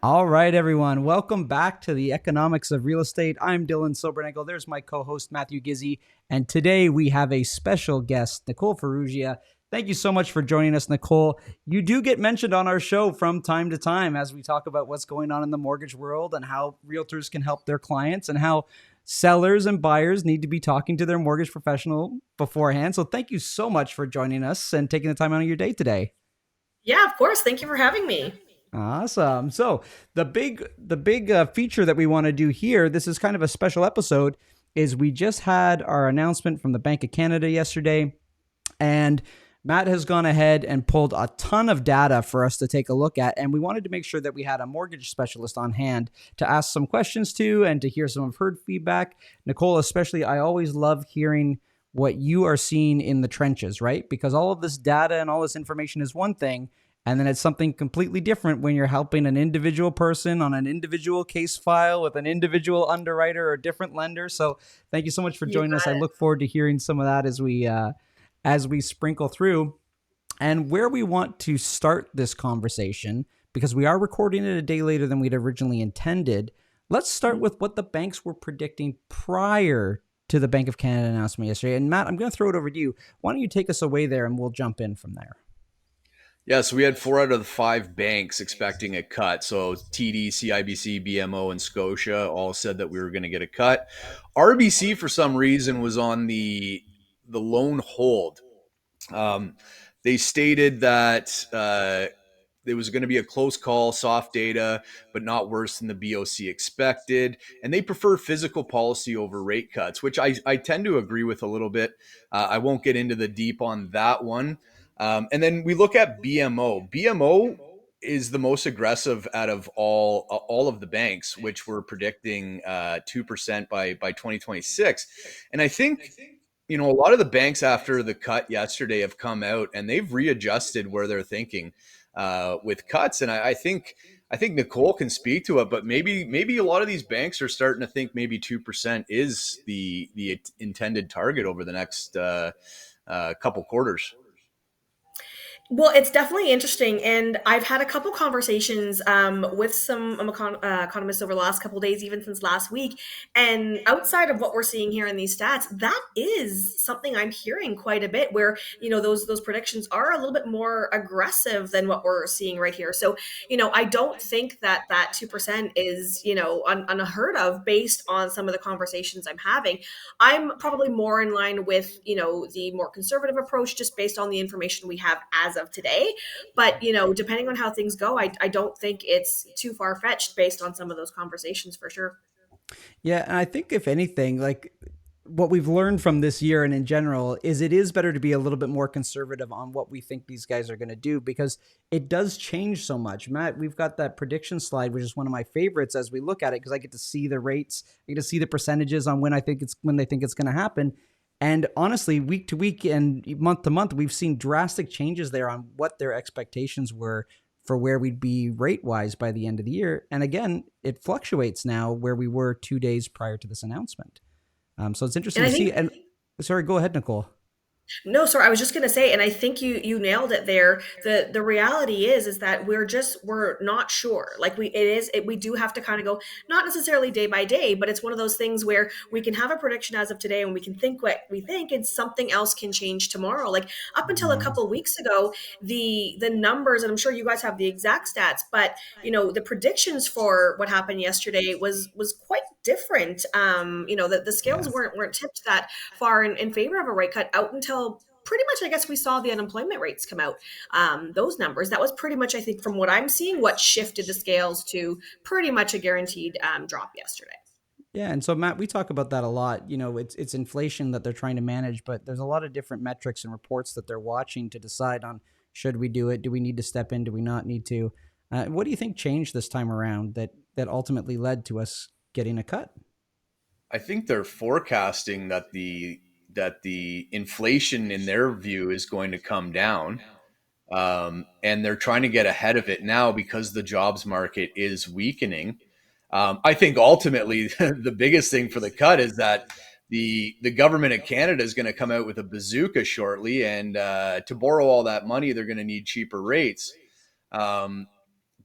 All right, everyone. Welcome back to the Economics of Real Estate. I'm Dylan Silbernagel. There's my co-host, Matthew Gizzie. And today we have a special guest, Nicole Ferugia. Thank you so much for joining us, Nicole. You do get mentioned on our show from time to time as we talk about what's going on in the mortgage world and how realtors can help their clients and how sellers and buyers need to be talking to their mortgage professional beforehand. So thank you so much for joining us and taking the time out of your day today. Yeah, of course. Thank you for having me. Awesome. So the big feature that we want to do here, this is kind of a special episode, is we just had our announcement from the Bank of Canada yesterday, and Matt has gone ahead and pulled a ton of data for us to take a look at, and we wanted to make sure that we had a mortgage specialist on hand to ask some questions to and to hear some of her feedback. Nicole, especially, I always love hearing what you are seeing in the trenches, right? Because all of this data and all this information is one thing, and then it's something completely different when you're helping an individual person on an individual case file with an individual underwriter or different lender. So thank you so much for You joining us. got I it. look forward to hearing some of that as we sprinkle through. And where we want to start this conversation, because we are recording it a day later than we'd originally intended, let's start Mhm. with what the banks were predicting prior to the Bank of Canada announcement yesterday. And Matt, I'm going to throw it over to you. Why don't you take us away there and we'll jump in from there? Yeah, so we had four out of the five banks expecting a cut. So TD, CIBC, BMO, and Scotia all said that we were going to get a cut. RBC, for some reason, was on the loan hold. Um, they stated that it was going to be a close call, soft data, but not worse than the BoC expected. And they prefer physical policy over rate cuts, which I tend to agree with a little bit. I won't get into the deep on that one. And then we look at BMO. BMO is the most aggressive out of all of the banks, which were predicting 2% by 2026. And I think a lot of the banks after the cut yesterday have come out and they've readjusted where they're thinking with cuts. And I think Nicole can speak to it, but maybe a lot of these banks are starting to think maybe 2% is the intended target over the next couple quarters. Well, it's definitely interesting, and I've had a couple conversations with some economists over the last couple days, even since last week. And outside of what we're seeing here in these stats, that is something I'm hearing quite a bit. Where those predictions are a little bit more aggressive than what we're seeing right here. So I don't think that 2% is unheard of based on some of the conversations I'm having. I'm probably more in line with, the more conservative approach just based on the information we have as of today. But, depending on how things go, I don't think it's too far fetched based on some of those conversations for sure. Yeah, and I think if anything, like what we've learned from this year and in general is it is better to be a little bit more conservative on what we think these guys are going to do because it does change so much. Matt, we've got that prediction slide, which is one of my favorites as we look at it because I get to see the rates, I get to see the percentages on when they think it's going to happen. And honestly, week to week and month to month, we've seen drastic changes there on what their expectations were for where we'd be rate wise by the end of the year. And again, it fluctuates now where we were 2 days prior to this announcement. So it's interesting And to I see. think And sorry, go ahead, Nicole. No, sorry, I was just gonna say, and I think you nailed it there. The reality is that we're not sure. Like we do have to kind of go, not necessarily day by day, but it's one of those things where we can have a prediction as of today and we can think what we think and something else can change tomorrow. Like up until a Mhm. couple of weeks ago, the numbers, and I'm sure you guys have the exact stats, but the predictions for what happened yesterday was quite different. The scales Yeah. weren't tipped that far in favor of a rate cut out until pretty much, I guess, we saw the unemployment rates come out. Those numbers, that was pretty much, I think, from what I'm seeing, what shifted the scales to pretty much a guaranteed drop yesterday. Yeah, and so Matt, we talk about that a lot. It's inflation that they're trying to manage, but there's a lot of different metrics and reports that they're watching to decide on should we do it, do we need to step in, do we not need to. What do you think changed this time around that ultimately led to us getting a cut? I think they're forecasting that the inflation in their view is going to come down. And they're trying to get ahead of it now because the jobs market is weakening. I think ultimately the biggest thing for the cut is that the government of Canada is going to come out with a bazooka shortly, and to borrow all that money, they're going to need cheaper rates. Um,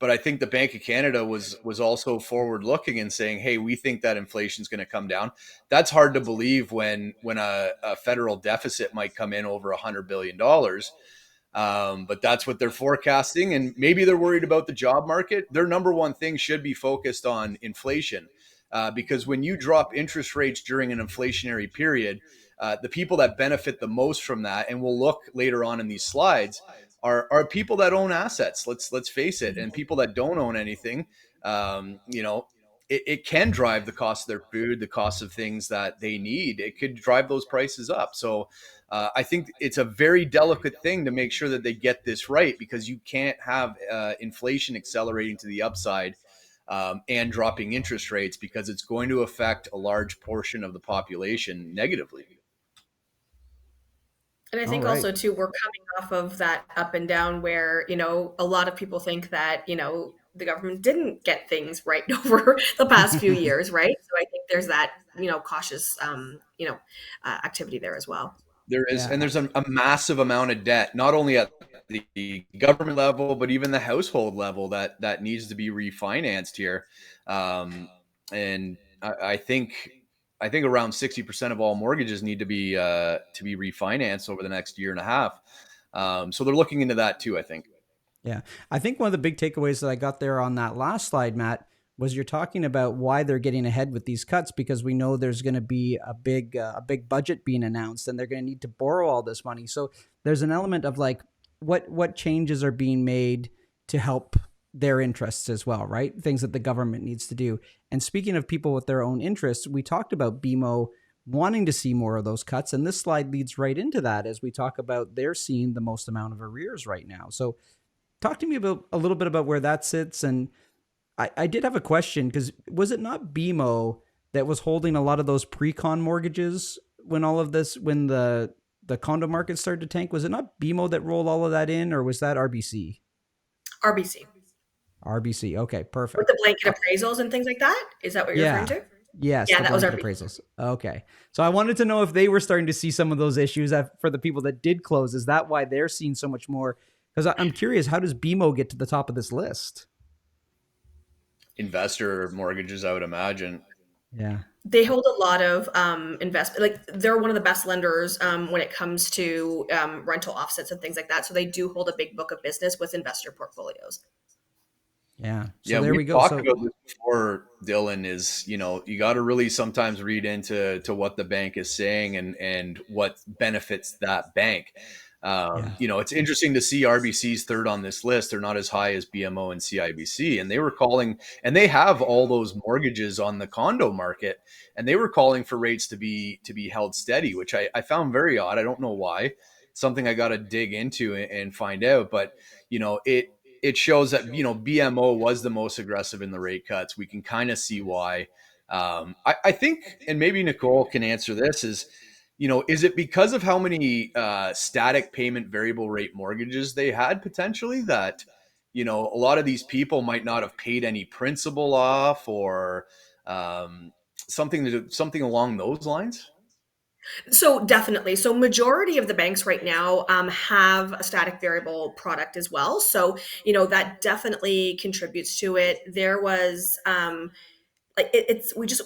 but I think the Bank of Canada was also forward looking and saying, hey, we think that inflation is going to come down. That's hard to believe when a federal deficit might come in over $100 billion. But that's what they're forecasting. And maybe they're worried about the job market. Their number one thing should be focused on inflation. Because when you drop interest rates during an inflationary period, the people that benefit the most from that, and we'll look later on in these slides, are people that own assets. Let's face it, and people that don't own anything. It can drive the cost of their food, the cost of things that they need. It could drive those prices up. So I think it's a very delicate thing to make sure that they get this right, because you can't have inflation accelerating to the upside and dropping interest rates, because it's going to affect a large portion of the population negatively. And I All think right. also too, we're coming off of that up and down where, a lot of people think that, the government didn't get things right over the past few years, right? So I think there's that, cautious, activity there as well. There is, and Yeah. there's a massive amount of debt, not only at the government level, but even the household level that needs to be refinanced here. And I think around 60% of all mortgages need to be refinanced over the next year and a half. So they're looking into that too, I think. Yeah. I think one of the big takeaways that I got there on that last slide, Matt, was you're talking about why they're getting ahead with these cuts, because we know there's going to be a big budget being announced, and they're going to need to borrow all this money. So there's an element of like what changes are being made to help their interests as well, right? Things that the government needs to do. And speaking of people with their own interests, we talked about BMO wanting to see more of those cuts, and this slide leads right into that as we talk about they're seeing the most amount of arrears right now. So talk to me about a little bit about where that sits. And I did have a question, because was it not BMO that was holding a lot of those pre-con mortgages when all of this, when the condo market started to tank? Was it not BMO that rolled all of that in, or was that RBC? RBC RBC. Okay, with perfect. the blanket Uh, appraisals and things like that. Is that what you're referring yeah. to? Yes, Yeah, the that was blanket RBC. appraisals. Okay. So I wanted to know if they were starting to see some of those issues for the people that did close. Is that why they're seeing so much more? Because I'm curious, how does BMO get to the top of this list? Investor mortgages, I would imagine. Yeah. They hold a lot of investment. Like they're one of the best lenders when it comes to rental offsets and things like that. So they do hold a big book of business with investor portfolios. Yeah. So Yeah, there we've we go. talked So about this before, Dylan, is, you got to really sometimes read into what the bank is saying and what benefits that bank. yeah. It's interesting to see RBC's third on this list. They're not as high as BMO and CIBC, and they were calling, and they have all those mortgages on the condo market, and they were calling for rates to be held steady, which I found very odd. I don't know why. Something I got to dig into and find out, but it shows that BMO was the most aggressive in the rate cuts. We can kind of see why. I think, and maybe Nicole can answer this, is it because of how many static payment variable rate mortgages they had potentially that a lot of these people might not have paid any principal off, or something along those lines? So definitely. So majority of the banks right now have a static variable product as well. So that definitely contributes to it. There was like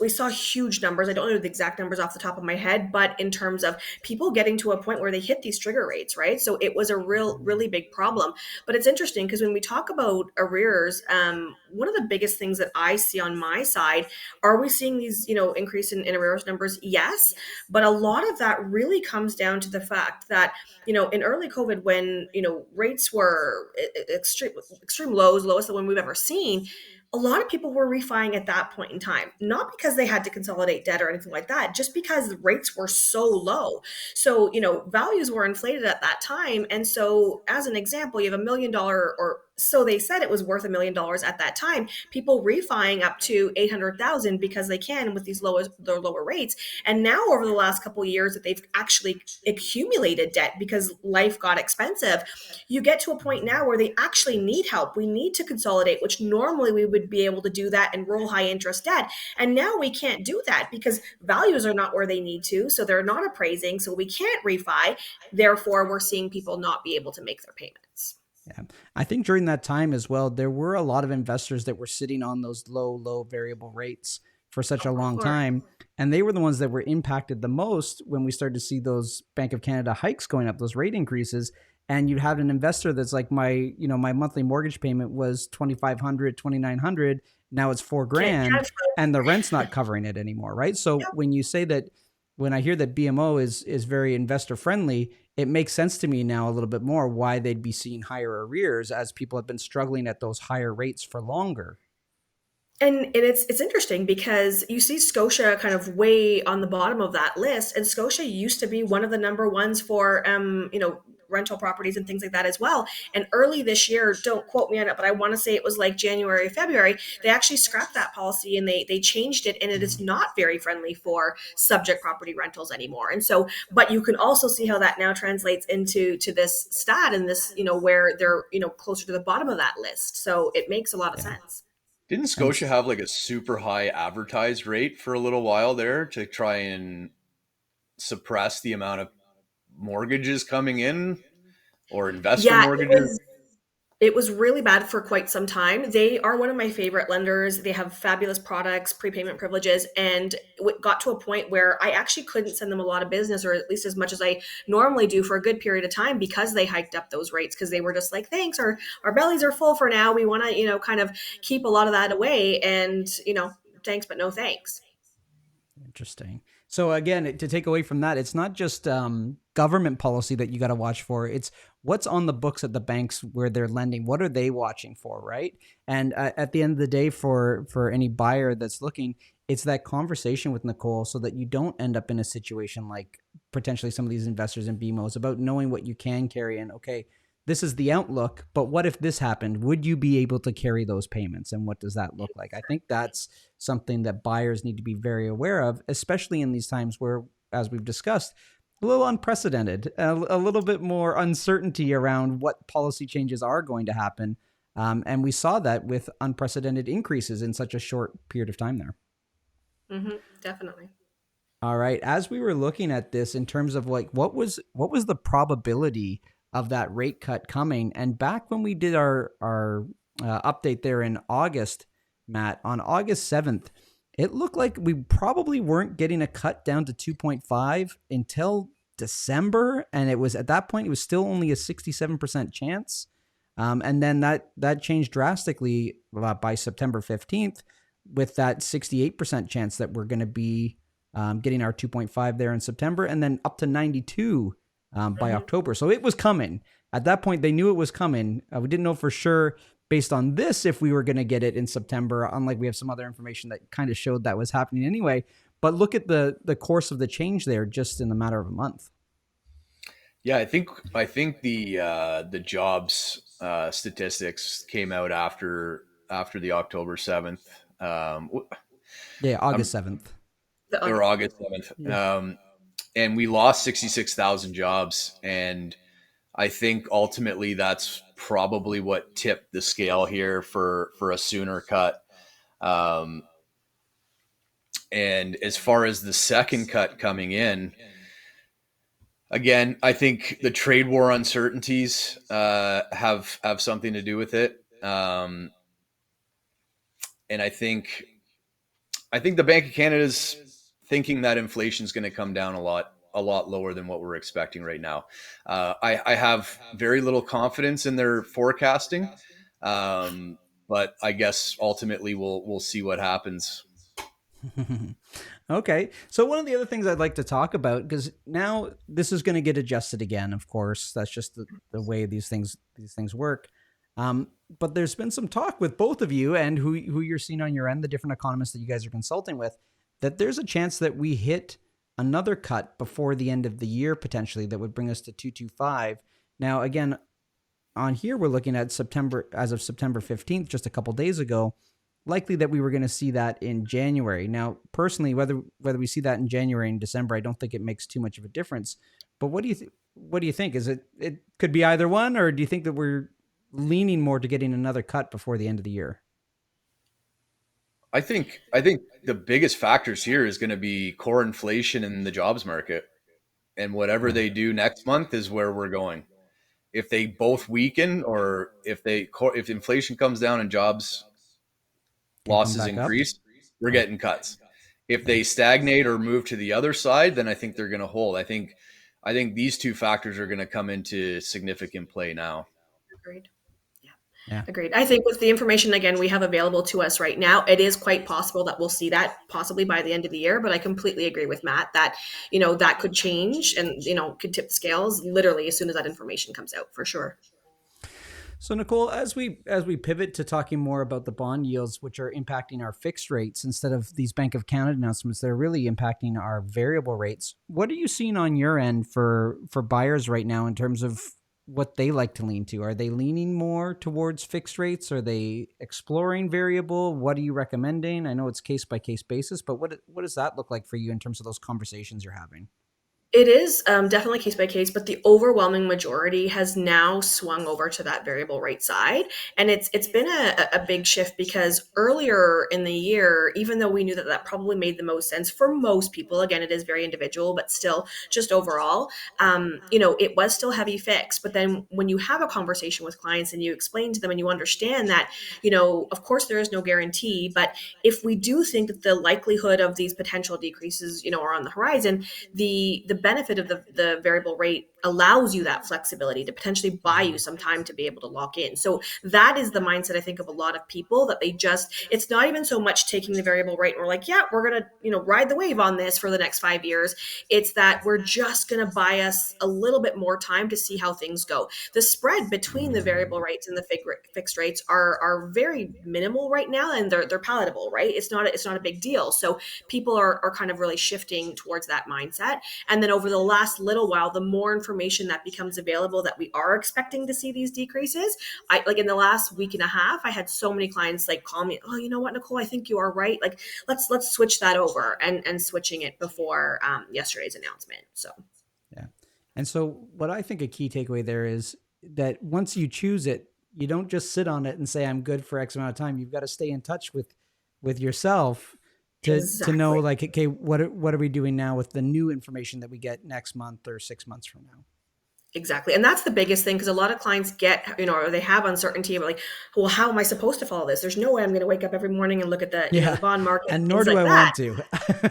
we saw huge numbers. I don't know the exact numbers off the top of my head, but in terms of people getting to a point where they hit these trigger rates, right? So it was a really big problem. But it's interesting because when we talk about arrears, one of the biggest things that I see on my side, are we seeing these increase in arrears numbers? Yes, but a lot of that really comes down to the fact that in early COVID, when rates were extreme lows, lowest one we've ever seen, a lot of people were refining at that point in time, not because they had to consolidate debt or anything like that, just because the rates were so low. So, values were inflated at that time. And so, as an example, you have $1 million, or so they said it was worth $1 million at that time. People refining up to 800,000 because they can with these lower rates. And now, over the last couple of years, that they've actually accumulated debt because life got expensive, you get to a point now where they actually need help. We need to consolidate, which normally we would be able to do that and roll high interest debt. And now we can't do that because values are not where they need to. So they're not appraising. So we can't refi. Therefore, we're seeing people not be able to make their payments. Yeah. I think during that time as well, there were a lot of investors that were sitting on those low variable rates for such a Of long course. time. And they were the ones that were impacted the most when we started to see those Bank of Canada hikes going up, those rate increases. And you'd have an investor that's like, my monthly mortgage payment was 2,500, 2,900. Now it's 4 grand Can't. and the rent's not covering it anymore. Right. So when you say that, when I hear that BMO is very investor friendly, it makes sense to me now a little bit more why they'd be seeing higher arrears as people have been struggling at those higher rates for longer. And it's interesting because you see Scotia kind of way on the bottom of that list, and Scotia used to be one of the number ones for rental properties and things like that as well. And early this year, don't quote me on it, but I want to say it was like January, February, they actually scrapped that policy and they changed it, and it is not very friendly for subject property rentals anymore. And so, but you can also see how that now translates into this stat and this, where they're closer to the bottom of that list. So it makes a lot of Yeah. sense. Didn't And Scotia have like a super high advertised rate for a little while there to try and suppress the amount of mortgages coming in or investor Yeah, mortgages? it was really bad for quite some time. They are one of my favorite lenders. They have fabulous products, prepayment privileges, and it got to a point where I actually couldn't send them a lot of business, or at least as much as I normally do, for a good period of time, because they hiked up those rates, because they were just like, thanks, our bellies are full for now. We want to, kind of keep a lot of that away, and thanks, but no thanks. interesting. So again, to take away from that, it's not just government policy that you got to watch for. It's what's on the books at the banks where they're lending. What are they watching for, right? And at the end of the day, for any buyer that's looking, it's that conversation with Nicole so that you don't end up in a situation like potentially some of these investors in BMOs, about knowing what you can carry in. Okay, this is the outlook, but what if this happened? Would you be able to carry those payments? And what does that look like? I think that's something that buyers need to be very aware of, especially in these times where, as we've discussed, a little unprecedented, a little bit more uncertainty around what policy changes are going to happen. And we saw that with unprecedented increases in such a short period of time there. Definitely. All right. As we were looking at this in terms of like what was the probability of that rate cut coming, and back when we did our update there in August, Matt, on August 7th, it looked like we probably weren't getting a cut down to 2.5 until December, and it was at that point it was still only a 67% chance, and then that changed drastically by September 15th, with that 68% chance that we're going to be getting our 2.5 there in September, and then up to 92 by October. So it was coming. At that point, they knew it was coming. We didn't know for sure based on this if we were going to get it in September, unlike we have some other information that kind of showed that was happening anyway. But look at the course of the change there just in a matter of a month. Yeah, I think the jobs statistics came out after the October 7th. Yeah, August Um, 7th. or August 7th. Yeah. And we lost 66,000 jobs. And I think ultimately that's probably what tipped the scale here for a sooner cut. Um, and as far as the second cut coming in, again, I think the trade war uncertainties have something to do with it. And I think the Bank of Canada is thinking that inflation is going to come down a lot lower than what we're expecting right now. I have very little confidence in their forecasting, but I guess ultimately we'll see what happens. Okay. So one of the other things I'd like to talk about, because now this is going to get adjusted again, of course. That's just the way these things work. But there's been some talk with both of you and who you're seeing on your end, the different economists that you guys are consulting with, that there's a chance that we hit another cut before the end of the year potentially that would bring us to 225. Now, again, on here we're looking at September, as of September 15th, just a couple days ago, likely that we were going to see that in January. Now, personally, whether we see that in January and December, I don't think it makes too much of a difference. But what do you think? Is it could be either one, or do you think that we're leaning more to getting another cut before the end of the year? I think the biggest factors here is going to be core inflation and the jobs market, and whatever Yeah. they do next month is where we're going. If they both weaken, or if inflation comes down and jobs Can come losses back up. increase, we're Yeah. getting cuts. If Yeah. they stagnate or move to the other side, then I think they're going to hold. I think these two factors are going to come into significant play now. Agreed. Yeah. Yeah. Agreed. I think with the information again we have available to us right now, it is quite possible that we'll see that possibly by the end of the year. But I completely agree with Matt that that could change and could tip the scales literally as soon as that information comes out for sure. So Nicole, as we pivot to talking more about the bond yields, which are impacting our fixed rates instead of these Bank of Canada announcements, they're really impacting our variable rates. What are you seeing on your end for buyers right now in terms of what they like to lean to? Are they leaning more towards fixed rates? Are they exploring variable? What are you recommending? I know it's case by case basis, but what does that look like for you in terms of those conversations you're having? It is definitely case by case, but the overwhelming majority has now swung over to that variable rate side, and it's been a big shift because earlier in the year, even though we knew that that probably made the most sense for most people, again, it is very individual, but still, just overall, it was still heavy fixed. But then when you have a conversation with clients and you explain to them and you understand that, of course there is no guarantee, but if we do think that the likelihood of these potential decreases, are on the horizon, the benefit of the variable rate allows you that flexibility to potentially buy you some time to be able to lock in. So that is the mindset I think of a lot of people, that it's not even so much taking the variable rate and we're like, yeah, we're going to, ride the wave on this for the next 5 years. It's that we're just going to buy us a little bit more time to see how things go. The spread between the variable rates and the fixed rates are very minimal right now, and they're palatable, right? It's not a big deal. So people are kind of really shifting towards that mindset. And then over the last little while, the more information that becomes available that we are expecting to see these decreases, I like in the last week and a half, I had so many clients like call me, oh, you know what, Nicole, I think you are right. Like let's switch that over, and switching it before yesterday's announcement. So Yeah. And so what I think a key takeaway there is that once you choose it, you don't just sit on it and say I'm good for X amount of time. You've got to stay in touch with yourself to know, exactly. like, okay, what are we doing now with the new information that we get next month or 6 months from now? Exactly. And that's the biggest thing, because a lot of clients get, or they have uncertainty about like, well, how am I supposed to follow this? There's no way I'm going to wake up every morning and look at the Yeah. bond market, And nor things do like I that.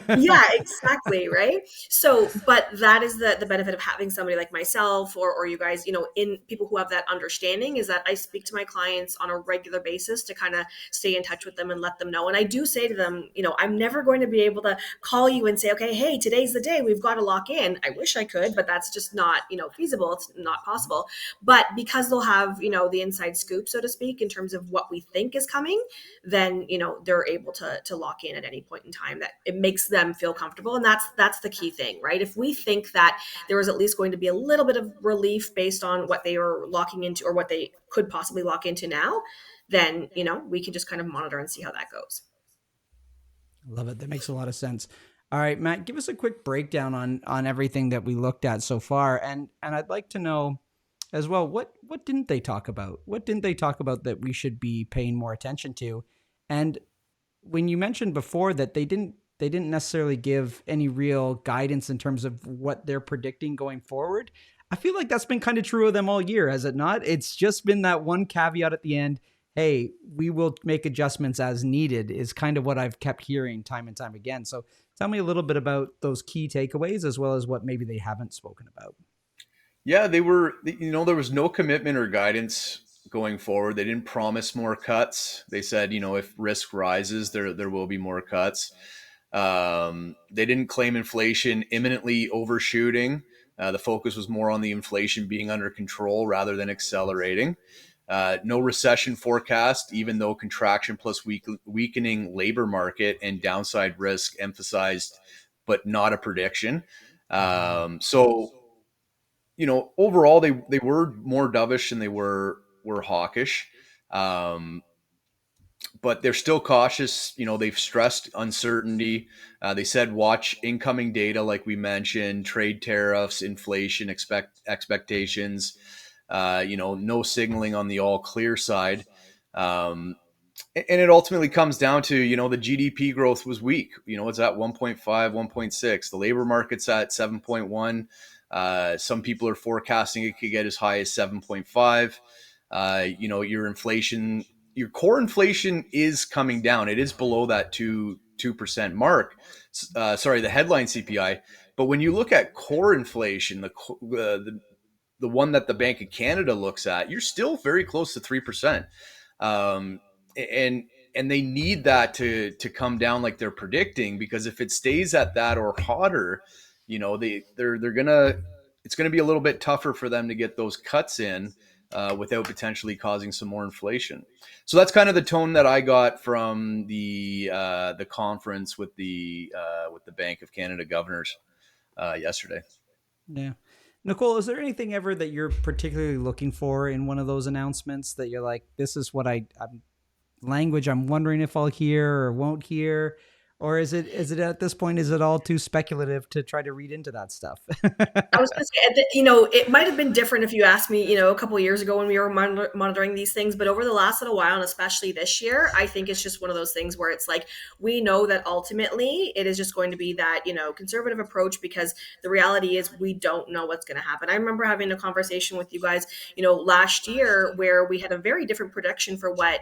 want to. Yeah, exactly, right? So, but that is the benefit of having somebody like myself, or you guys, in people who have that understanding, is that I speak to my clients on a regular basis to kind of stay in touch with them and let them know. And I do say to them, I'm never going to be able to call you and say, okay, hey, today's the day, we've got to lock in. I wish I could, but that's just not, feasible. It's not possible. But because they'll have, the inside scoop, so to speak, in terms of what we think is coming, then they're able to lock in at any point in time, that it makes them feel comfortable. And that's the key thing, right? If we think that there was at least going to be a little bit of relief based on what they were locking into, or what they could possibly lock into now, then we can just kind of monitor and see how that goes. Love it. That makes a lot of sense. All right, Matt, give us a quick breakdown on everything that we looked at so far, and I'd like to know as well, what didn't they talk about? What didn't they talk about that we should be paying more attention to? And when you mentioned before that they didn't necessarily give any real guidance in terms of what they're predicting going forward, I feel like that's been kind of true of them all year, has it not? It's just been that one caveat at the end. Hey, we will make adjustments as needed, is kind of what I've kept hearing time and time again. So tell me a little bit about those key takeaways, as well as what maybe they haven't spoken about. Yeah, there was no commitment or guidance going forward. They didn't promise more cuts. They said, if risk rises, there will be more cuts. They didn't claim inflation imminently overshooting. The focus was more on the inflation being under control rather than accelerating. No recession forecast, even though contraction plus weakening labor market and downside risk emphasized, but not a prediction. So overall, they were more dovish than they were hawkish. Um, but they're still cautious. They've stressed uncertainty. They said watch incoming data, like we mentioned, trade tariffs, inflation, expectations. No signaling on the all clear side. And it ultimately comes down to, the GDP growth was weak. It's at 1.5, 1.6. The labor market's at 7.1. Some people are forecasting it could get as high as 7.5. Your inflation, your core inflation is coming down. It is below that 2% mark. The headline CPI. But when you look at core inflation, the one that the Bank of Canada looks at, you're still very close to 3%. Um, and and they need that to come down like they're predicting, because if it stays at that or hotter, they're gonna it's gonna be a little bit tougher for them to get those cuts in without potentially causing some more inflation. So that's kind of the tone that I got from the conference with the Bank of Canada governors yesterday. Yeah. Nicole, is there anything ever that you're particularly looking for in one of those announcements that you're like, this is what I'm language I'm wondering if I'll hear or won't hear? Or is it at this point, is it all too speculative to try to read into that stuff? I was going to say, it might have been different if you asked me, a couple of years ago when we were monitoring these things. But over the last little while, and especially this year, I think it's just one of those things where it's like, we know that ultimately it is just going to be that, conservative approach, because the reality is we don't know what's going to happen. I remember having a conversation with you guys, last year, where we had a very different prediction for what,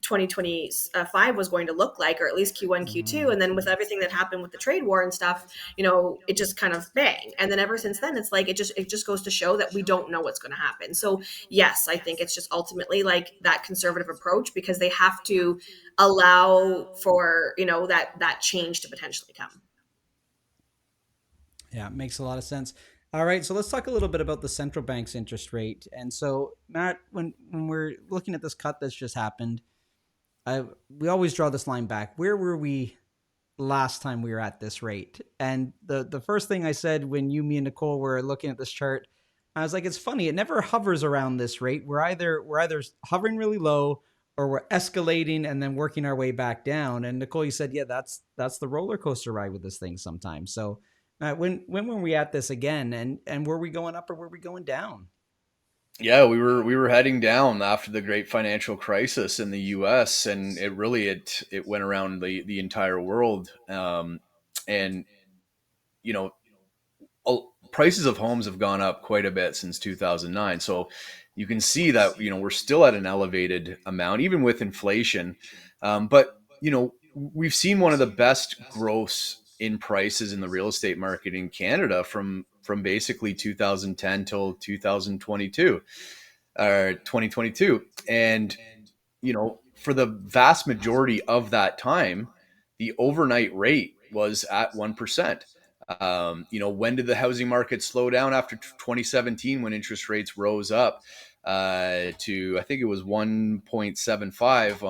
2025 was going to look like, or at least Q1, Q2. And then with everything that happened with the trade war and stuff, it just kind of bang. And then ever since then, it's like, it just goes to show that we don't know what's going to happen. So yes, I think it's just ultimately like that conservative approach, because they have to allow for, that change to potentially come. Yeah, it makes a lot of sense. All right, so let's talk a little bit about the central bank's interest rate. And so, Matt, when we're looking at this cut that's just happened, we always draw this line back. Where were we last time we were at this rate? And the first thing I said when me and Nicole were looking at this chart, I was like, it's funny. It never hovers around this rate. We're either hovering really low, or we're escalating and then working our way back down. And Nicole, you said, yeah, that's the roller coaster ride with this thing sometimes. So when were we at this again? And were we going up or were we going down? Yeah, we were heading down after the great financial crisis in the U.S., and it went around the entire world. And you know, prices of homes have gone up quite a bit since 2009. So you can see that we're still at an elevated amount, even with inflation. But we've seen one of the best growths in prices in the real estate market in Canada from basically 2010 till 2022 or 2022. And for the vast majority of that time, the overnight rate was at 1%. When did the housing market slow down? After 2017, when interest rates rose up to, I think it was 1.75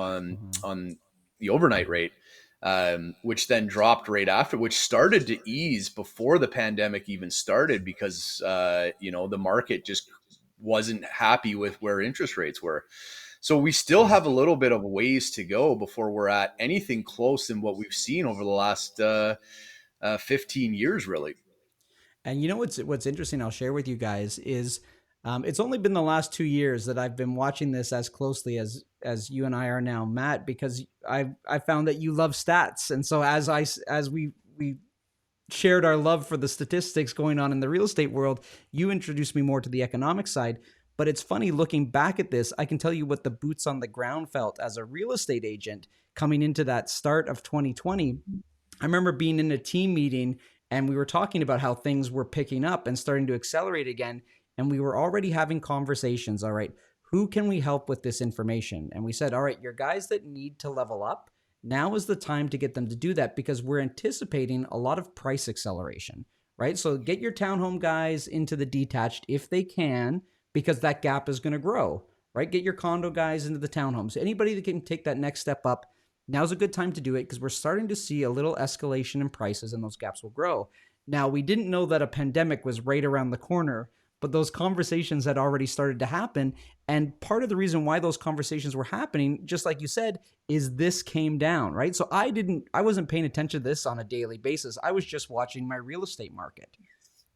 on the overnight rate, which then dropped right after, which started to ease before the pandemic even started, because the market just wasn't happy with where interest rates were. So we still have a little bit of ways to go before we're at anything close than what we've seen over the last 15 years, really. And what's interesting, I'll share with you guys, is it's only been the last 2 years that I've been watching this as closely as you and I are now, Matt, because I found that you love stats. And so as we shared our love for the statistics going on in the real estate world, you introduced me more to the economic side. But it's funny looking back at this, I can tell you what the boots on the ground felt as a real estate agent coming into that start of 2020. I remember being in a team meeting and we were talking about how things were picking up and starting to accelerate again. And we were already having conversations. All right, who can we help with this information? And we said, all right, your guys that need to level up, now is the time to get them to do that, because we're anticipating a lot of price acceleration, right? So get your townhome guys into the detached if they can, because that gap is going to grow, right? Get your condo guys into the townhomes. Anybody that can take that next step up, now's a good time to do it, because we're starting to see a little escalation in prices and those gaps will grow. Now, we didn't know that a pandemic was right around the corner, but those conversations had already started to happen. And part of the reason why those conversations were happening, just like you said, is this came down, right? So I wasn't paying attention to this on a daily basis. I was just watching my real estate market,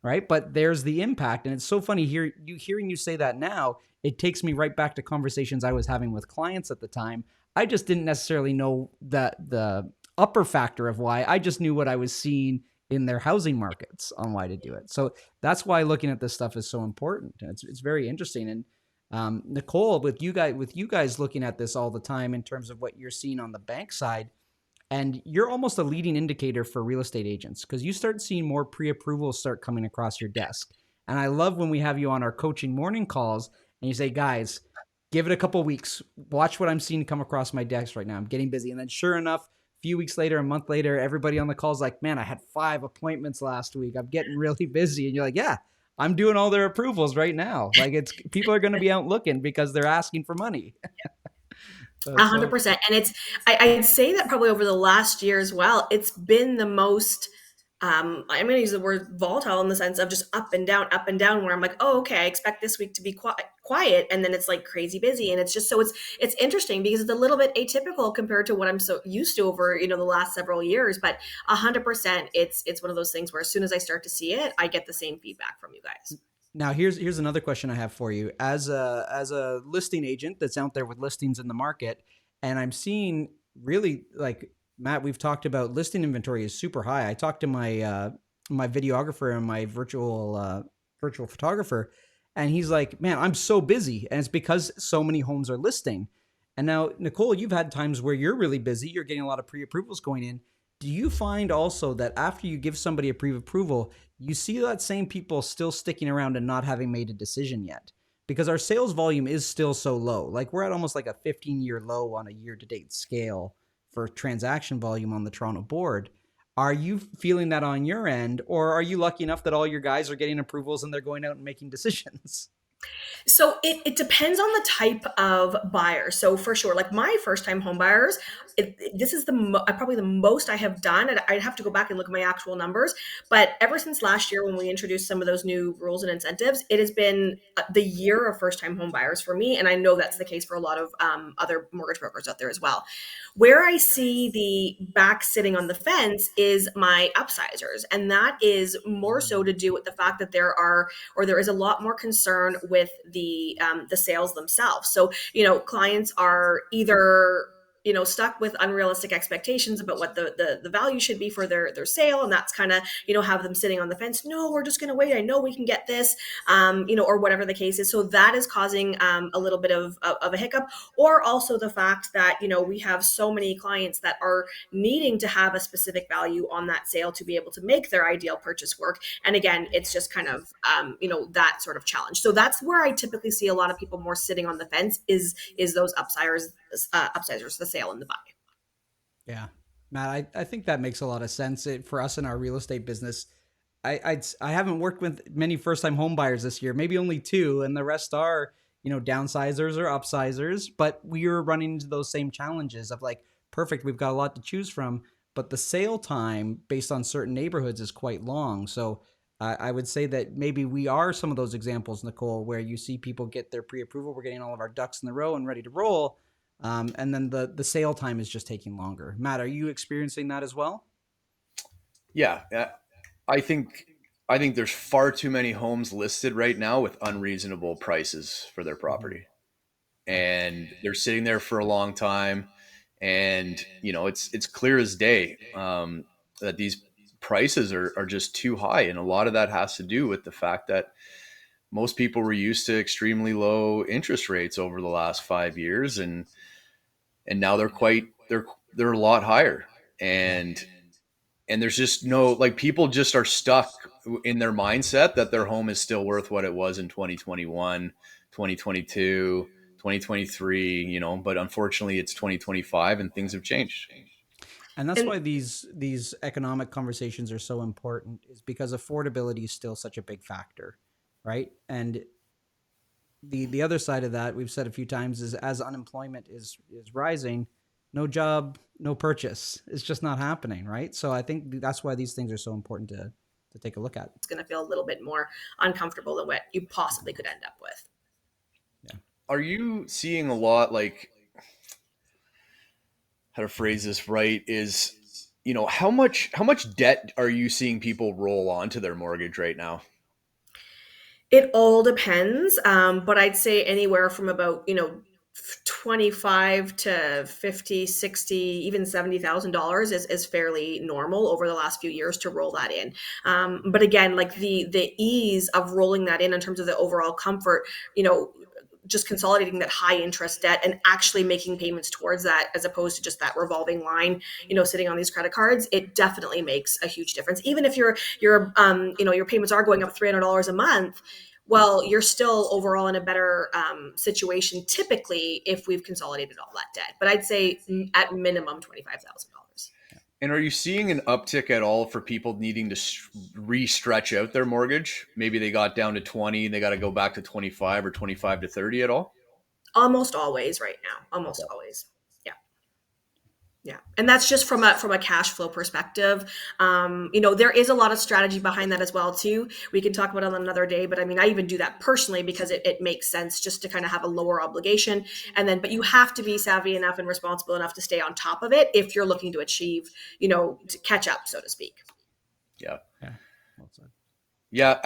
right? But there's the impact. And it's so funny hearing you say that now, it takes me right back to conversations I was having with clients at the time. I just didn't necessarily know the upper factor of why. I just knew what I was seeing in their housing markets on why to do it. So that's why looking at this stuff is so important. And it's very interesting. And Nicole, with you guys looking at this all the time in terms of what you're seeing on the bank side, and you're almost a leading indicator for real estate agents because you start seeing more pre-approvals start coming across your desk. And I love when we have you on our coaching morning calls and you say, guys, give it a couple of weeks. Watch what I'm seeing come across my desk right now. I'm getting busy. And then sure enough, a few weeks later, a month later, everybody on the call is like, man, I had 5 appointments last week. I'm getting really busy. And you're like, yeah, I'm doing all their approvals right now. Like it's people are going to be out looking because they're asking for money. 100%. And I'd say that probably over the last year as well, it's been the most, I'm going to use the word volatile in the sense of just up and down, where I'm like, oh, okay, I expect this week to be quiet. And then it's like crazy busy. And it's just, so it's interesting because it's a little bit atypical compared to what I'm so used to over, the last several years, but 100%, it's one of those things where as soon as I start to see it, I get the same feedback from you guys. Now, here's another question I have for you. As a listing agent that's out there with listings in the market, and I'm seeing really, like Matt, we've talked about listing inventory is super high. I talked to my my videographer and my virtual photographer, and he's like, "Man, I'm so busy, and it's because so many homes are listing." And now, Nicole, you've had times where you're really busy. You're getting a lot of pre-approvals going in. Do you find also that after you give somebody a pre-approval, you see that same people still sticking around and not having made a decision yet? Because our sales volume is still so low. Like we're at almost like a 15-year low on a year-to-date scale for transaction volume on the Toronto board. Are you feeling that on your end, or are you lucky enough that all your guys are getting approvals and they're going out and making decisions? So it depends on the type of buyer. So for sure, like my first time home buyers, this is probably the most I have done. And I'd have to go back and look at my actual numbers. But ever since last year, when we introduced some of those new rules and incentives, it has been the year of first time home buyers for me. And I know that's the case for a lot of other mortgage brokers out there as well. Where I see the back sitting on the fence is my upsizers. And that is more so to do with the fact that there is a lot more concern with the sales themselves. So, clients are either stuck with unrealistic expectations about what the value should be for their sale. And that's kind of, have them sitting on the fence. No, we're just going to wait. I know we can get this, or whatever the case is. So that is causing a little bit of a hiccup, or also the fact that, we have so many clients that are needing to have a specific value on that sale to be able to make their ideal purchase work. And again, it's just kind of, that sort of challenge. So that's where I typically see a lot of people more sitting on the fence is those upsizers, the sale and the buy. Yeah, Matt, I think that makes a lot of sense for us in our real estate business. I haven't worked with many first time home buyers this year, maybe only 2, and the rest are, downsizers or upsizers, but we are running into those same challenges of like, perfect, we've got a lot to choose from, but the sale time based on certain neighborhoods is quite long. So I would say that maybe we are some of those examples, Nicole, where you see people get their pre-approval, we're getting all of our ducks in the row and ready to roll. And then the sale time is just taking longer. Matt, are you experiencing that as well? Yeah, I think there's far too many homes listed right now with unreasonable prices for their property, and they're sitting there for a long time. And it's clear as day that these prices are just too high, and a lot of that has to do with the fact that most people were used to extremely low interest rates over the last 5 years, and now they're a lot higher, and there's just no, like, people just are stuck in their mindset that their home is still worth what it was in 2021, 2022, 2023, but unfortunately it's 2025 and things have changed. And that's why these economic conversations are so important, is because affordability is still such a big factor, right? And the other side of that, we've said a few times, is as unemployment is rising, no job, no purchase. It's just not happening, right? So I think that's why these things are so important to take a look at. It's going to feel a little bit more uncomfortable than what you possibly could end up with. Yeah. Are you seeing a lot, like, how to phrase this right, is, how much debt are you seeing people roll onto their mortgage right now? It all depends. But I'd say anywhere from about, $25 to 50, 60, even $70,000 is fairly normal over the last few years to roll that in. But again, like the ease of rolling that in terms of the overall comfort, just consolidating that high interest debt and actually making payments towards that, as opposed to just that revolving line, sitting on these credit cards, it definitely makes a huge difference. Even if your payments are going up $300 a month, well, you're still overall in a better situation typically if we've consolidated all that debt. But I'd say at minimum $25,000. And are you seeing an uptick at all for people needing to re-stretch out their mortgage? Maybe they got down to 20 and they got to go back to 25 or 25 to 30 at all? Almost always right now. Almost always. Yeah. And that's just from a cash flow perspective. There is a lot of strategy behind that as well too. We can talk about it on another day, but I mean, I even do that personally because it makes sense just to kind of have a lower obligation. But you have to be savvy enough and responsible enough to stay on top of it if you're looking to achieve, to catch up, so to speak. Yeah. Yeah. Well said. Yeah,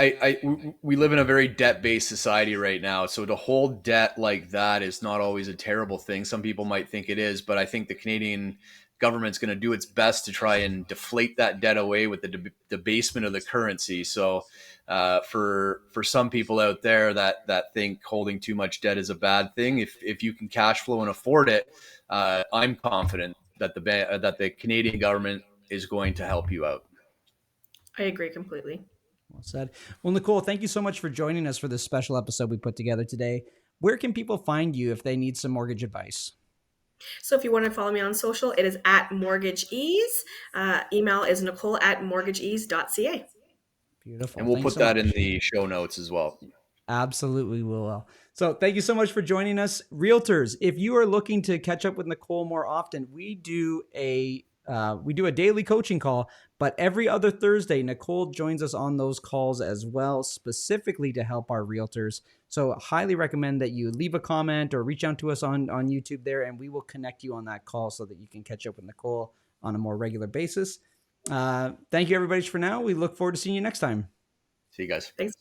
we live in a very debt-based society right now. So to hold debt like that is not always a terrible thing. Some people might think it is, but I think the Canadian government's going to do its best to try and deflate that debt away with the debasement of the currency. So for some people out there that think holding too much debt is a bad thing, if you can cash flow and afford it, I'm confident that the Canadian government is going to help you out. I agree completely. Well said. Well, Nicole, thank you so much for joining us for this special episode we put together today. Where can people find you if they need some mortgage advice? So if you want to follow me on social, it is at Mortgage Ease. Email is nicole@mortgageease.ca. Beautiful. And we'll Thanks put that in the show notes as well. Absolutely, we will. So thank you so much for joining us. Realtors, if you are looking to catch up with Nicole more often, we do a daily coaching call, but every other Thursday, Nicole joins us on those calls as well, specifically to help our realtors. So highly recommend that you leave a comment or reach out to us on YouTube there, and we will connect you on that call so that you can catch up with Nicole on a more regular basis. Thank you, everybody, for now. We look forward to seeing you next time. See you guys. Thanks.